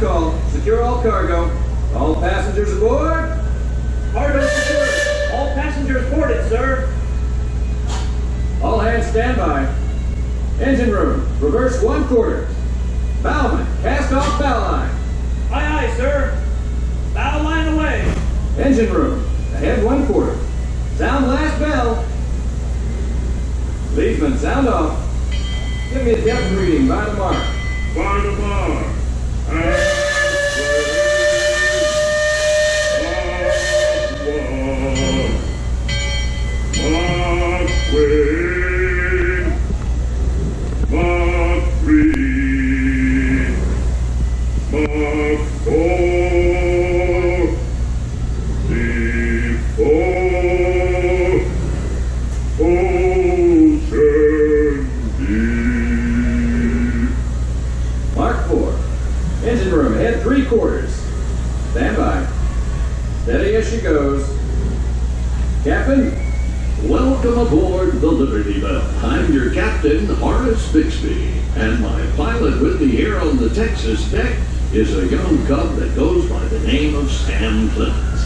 Last call. Secure all cargo. All passengers aboard. Cargo secured. All passengers boarded, sir. All hands stand by. Engine room, reverse 1/4. Bowman, cast off bow line. Aye, aye, sir. Bow line away. Engine room, ahead 1/4. Sound last bell. Leadsman, sound off. Give me a depth reading by the mark. By the mark. Mark 3. Mark 4. Before ocean deep. Mark 4. Engine room, ahead 3/4. Stand by. Steady as she goes. Captain? Welcome aboard the Liberty Bell. I'm your captain, Horace Bixby, and my pilot with me here on the Texas deck is a young cub that goes by the name of Sam Clemens.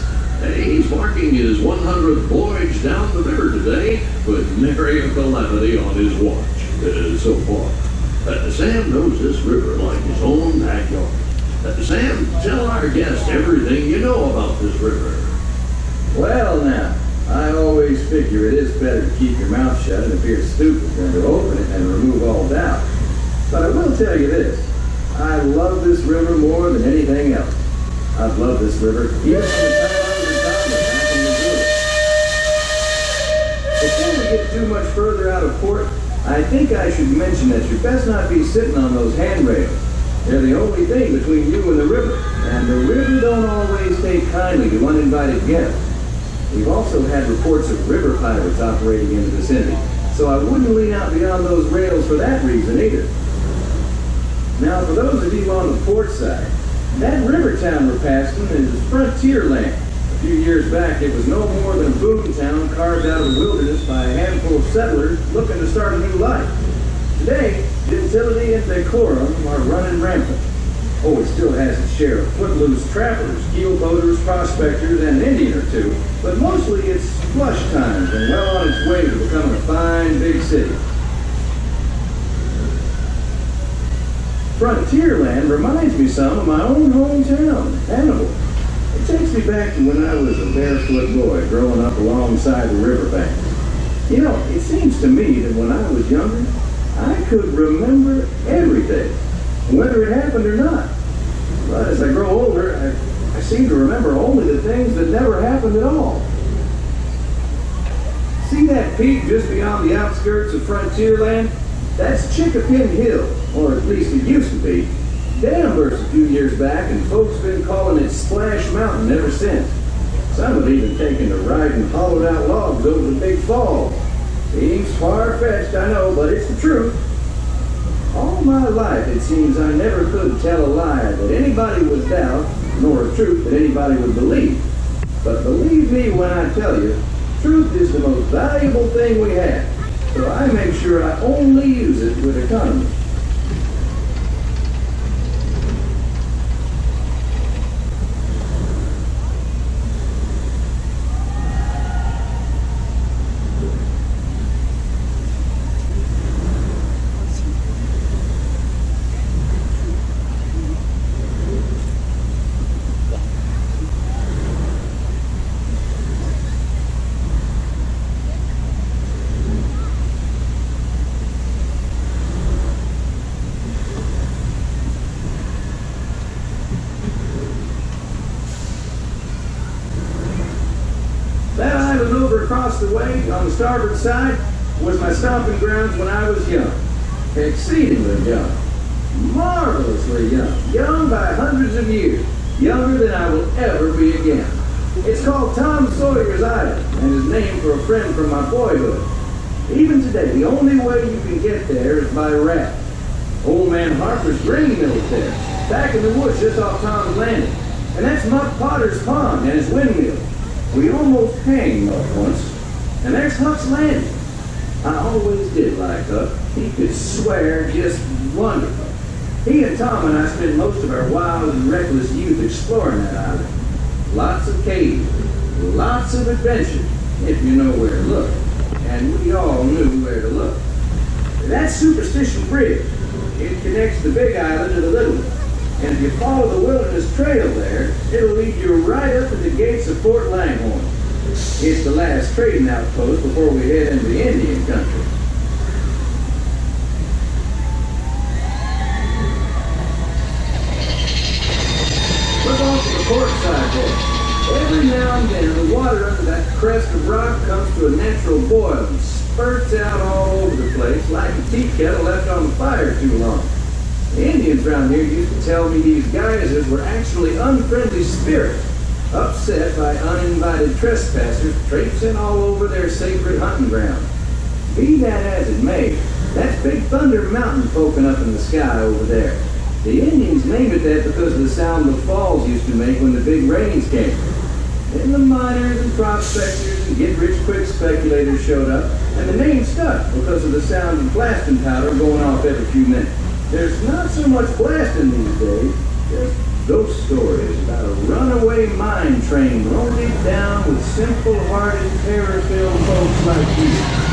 He's marking his 100th voyage down the river today with nary a calamity on his watch so far. Sam knows this river like his own backyard. Sam, tell our guest everything you know about this river. Well now, I always figure it is better to keep your mouth shut and appear stupid than to open it and remove all doubt. But I will tell you this, I love this river more than anything else. I've loved this river even from the time I was a toddler back in Missouri. Before we get too much further out of port, I think I should mention that you best not be sitting on those handrails. They're the only thing between you and the river, and the river don't always take kindly to uninvited guests. We've also had reports of river pirates operating in the vicinity, so I wouldn't lean out beyond those rails for that reason either. Now, for those of you on the port side, that river town we're passing is frontier land. A few years back, it was no more than a boom town carved out of the wilderness by a handful of settlers looking to start a new life. Today, gentility and decorum are running rampant. Oh, it still has its share of footloose trappers, keelboaters, prospectors, and an Indian or two, but mostly it's flush times and well on its way to becoming a fine big city. Frontierland reminds me some of my own hometown, Hannibal. It takes me back to when I was a barefoot boy growing up alongside the riverbank. You know, it seems to me that when I was younger, I could remember everything, whether it happened or not. But as I grow older, I seem to remember only the things that never happened at all. See that peak just beyond the outskirts of Frontierland? That's Chickapin Hill, or at least it used to be. Dam burst a few years back, and folks been calling it Splash Mountain ever since. Some have even taken to riding hollowed-out logs over the big falls. Seems far-fetched, I know, but it's the truth. All my life, it seems I never could tell a lie that anybody would doubt, nor a truth that anybody would believe. But believe me when I tell you, truth is the most valuable thing we have. So I make sure I only use it with economy. Across the way on the starboard side was my stomping grounds when I was young. Exceedingly young. Marvelously young. Young by hundreds of years. Younger than I will ever be again. It's called Tom Sawyer's Island and is named for a friend from my boyhood. Even today, the only way you can get there is by raft. Old man Harper's grain mill's there, back in the woods just off Tom's Landing. And that's Muck Potter's pond and his windmill. We almost hanged Muck once. And there's Huck's Landing. I always did like Huck. He could swear just wonderful. He and Tom and I spent most of our wild and reckless youth exploring that island. Lots of caves, lots of adventure, if you know where to look. And we all knew where to look. That Superstition Bridge, it connects the big island to the little one. And if you follow the Wilderness Trail there, it'll lead you right up to the gates of Fort Langhorne. It's the last trading outpost before we head into the Indian country. Look off to the port side there. Every now and then, the water under that crest of rock comes to a natural boil and spurts out all over the place like a tea kettle left on the fire too long. The Indians around here used to tell me these geysers were actually unfriendly spirits, upset by uninvited trespassers traipsing all over their sacred hunting ground. Be that as it may, that's Big Thunder Mountain poking up in the sky over there. The Indians named it that because of the sound the falls used to make when the big rains came. Then the miners and prospectors and get-rich-quick speculators showed up, and the name stuck because of the sound of blasting powder going off every few minutes. There's not so much blasting these days, just ghost stories about a runaway mine train loaded down with simple-hearted, terror-filled folks like you.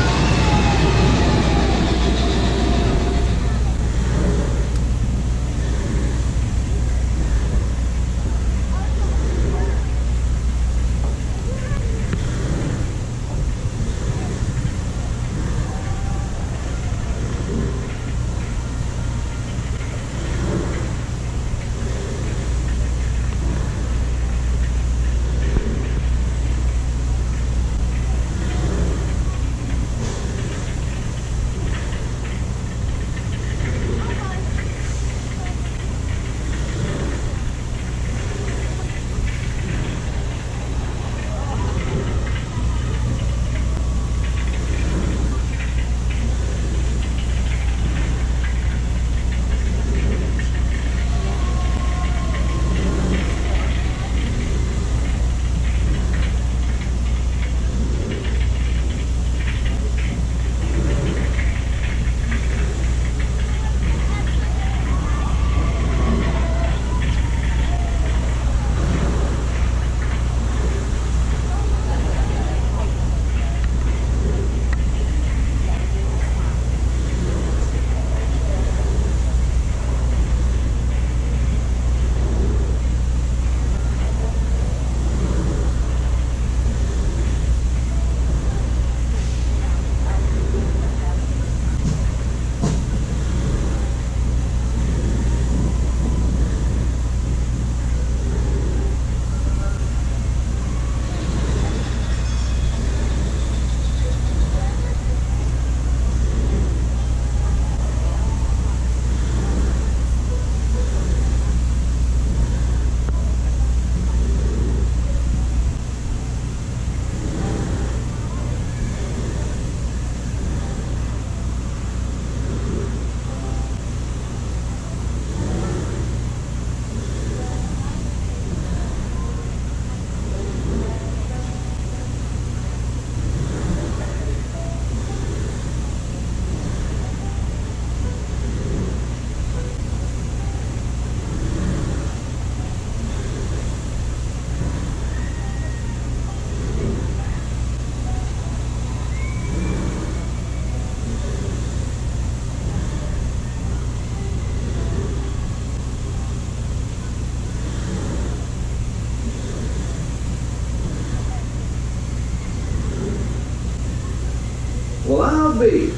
Well, I'll be.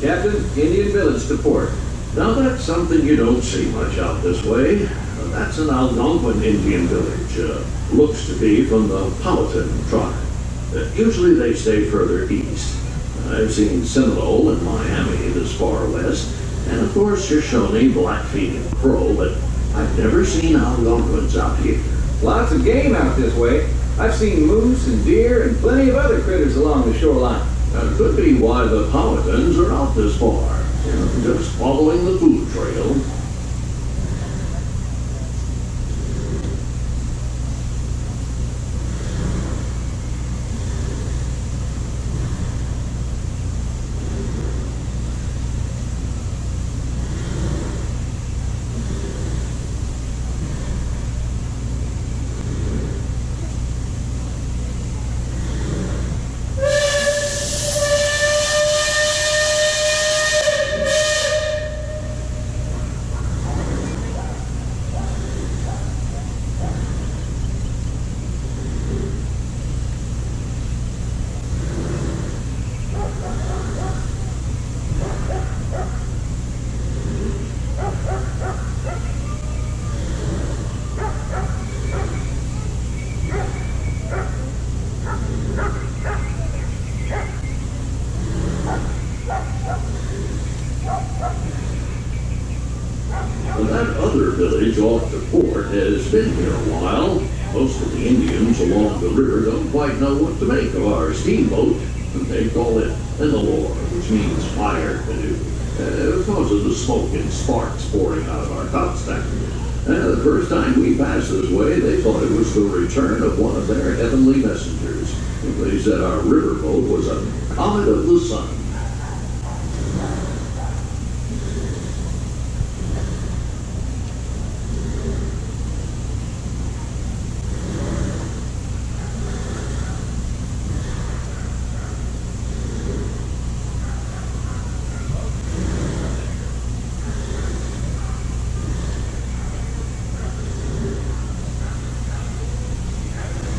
Captain, Indian Village to port. Now that's something you don't see much out this way. That's an Algonquin Indian village. Looks to be from the Powhatan tribe. Usually they stay further east. I've seen Seminole and Miami this far west, and of course Shoshone, Blackfeet, and Crow, but I've never seen Algonquins out here. Lots of game out this way. I've seen moose and deer and plenty of other critters along the shoreline. That could be why the Powhatans are out this far. Just following the food trail. Well, that other village off the port has been here a while. Most of the Indians along the river don't quite know what to make of our steamboat. They call it an Allure, which means fire canoe, because of the smoke and sparks pouring out of our top stack. The first time we passed this way, they thought it was the return of one of their heavenly messengers. They said our riverboat was a comet of the sun.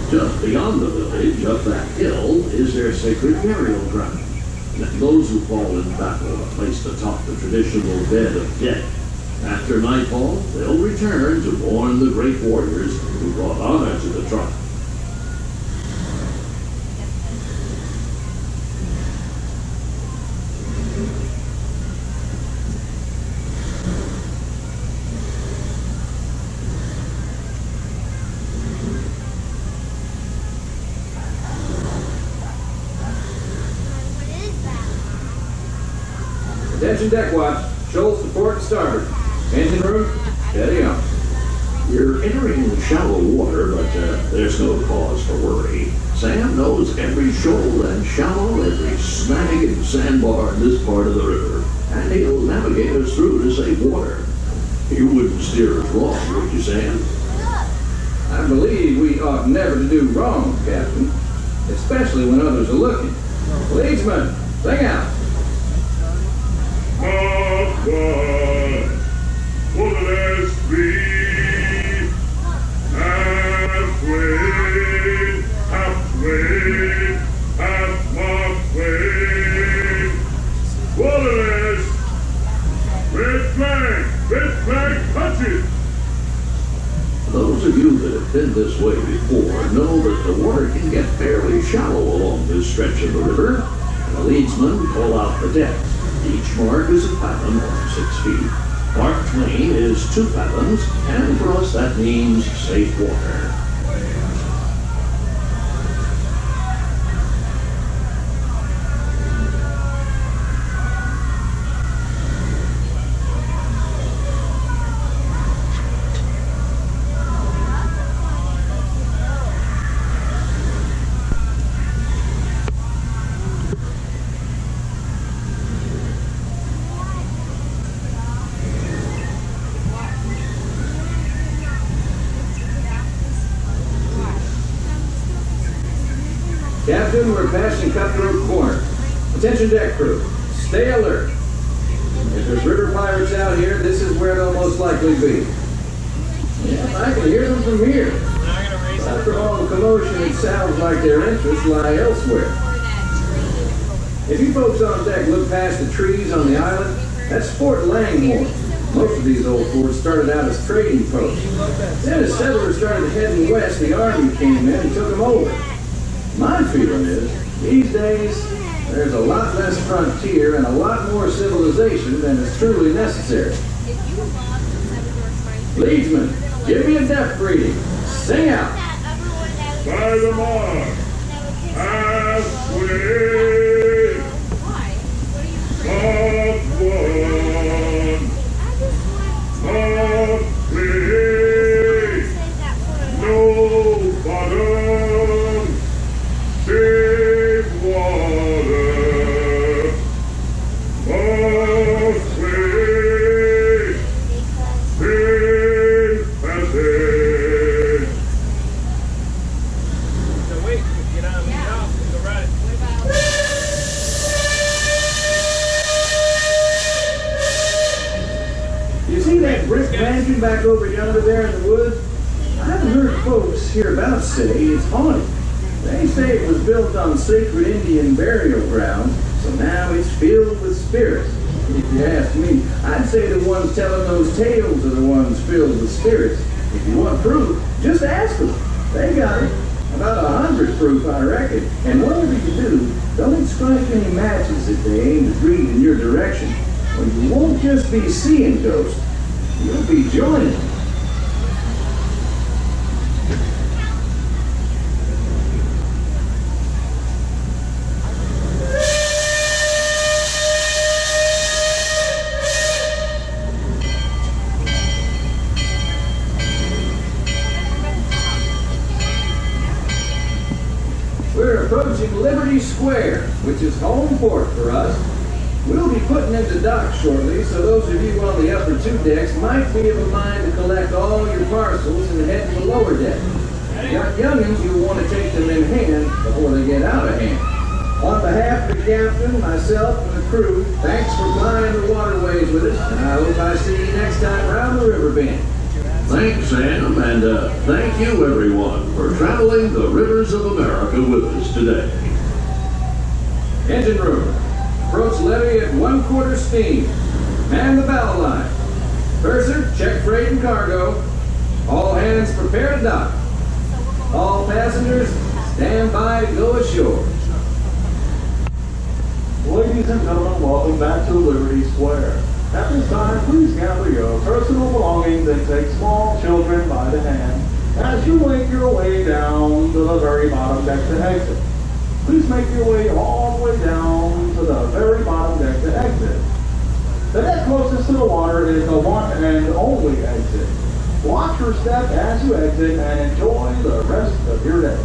Just beyond the village, up that hill, is their sacred burial ground. Those who fall in battle are placed atop the traditional bed of death. After nightfall, they'll return to mourn the great warriors who brought honor to the tribe. Attention deck watch. Shoals to port and starboard. Engine room, steady on. You're entering shallow water, but there's no cause for worry. Sam knows every shoal and shallow, every snag and sandbar in this part of the river, and he'll navigate us through to safe water. You wouldn't steer us wrong, would you, Sam? I believe we ought never to do wrong, Captain. Especially when others are looking. Leadsman, sing out. Wilderness breathe, half wave, half mark wave. Wilderness, red flag touches. Those of you that have been this way before know that the water can get fairly shallow along this stretch of the river, and the leadsmen pull out the deck. Each mark is a fathom or 6 feet. Mark twain is 2 fathoms, and for us that means safe water. Captain, we're passing Cutthroat Corner. Attention deck crew, stay alert. If there's river pirates out here, this is where they'll most likely be. Yeah, I can hear them from here. After all the commotion, it sounds like their interests lie elsewhere. If you folks on deck look past the trees on the island, that's Fort Langhorne. Most of these old forts started out as trading posts. Then as settlers started heading west, the army came in and took them over. My feeling is, these days, there's a lot less frontier and a lot more civilization than is truly necessary. Leadsman, give me a depth reading. Sing out. By the mark, halfway, mark 1, mark 3, no bottom, safe water, mark 3, safe passage. So wait, get out of the house and go right. You see that brick mansion back over yonder there in the woods? I've heard folks hereabouts say it's haunted. They say it was built on sacred Indian burial grounds, so now it's filled with spirits. If you ask me, I'd say the ones telling those tales are the ones filled with spirits. If you want proof, just ask them. They got it. About 100 proof, I reckon. And whatever you do, don't strike any matches if they aim to breathe in your direction, or you won't just be seeing ghosts. you'll be joining. We're approaching Liberty Square, which is home port for us. We'll be putting into dock shortly, so those of you on the upper two decks might be of a mind to collect all your parcels and head to the lower deck. Got youngins, you'll want to take them in hand before they get out of hand. On behalf of the captain, myself, and the crew, thanks for flying the waterways with us, and I hope I see you next time around the river bend. Thanks, Sam, and thank you, everyone, for traveling the rivers of America with us today. Engine room. Approach levee at 1/4 steam. Man the bow line. Purser, check freight and cargo. All hands prepare to dock. All passengers, stand by to go ashore. Ladies and gentlemen, welcome back to Liberty Square. At this time, please gather your personal belongings and take small children by the hand as you make your way down to the very bottom deck to exit. Please make your way all the way down to the very bottom deck to exit. The deck closest to the water is the one and only exit. Watch your step as you exit and enjoy the rest of your day.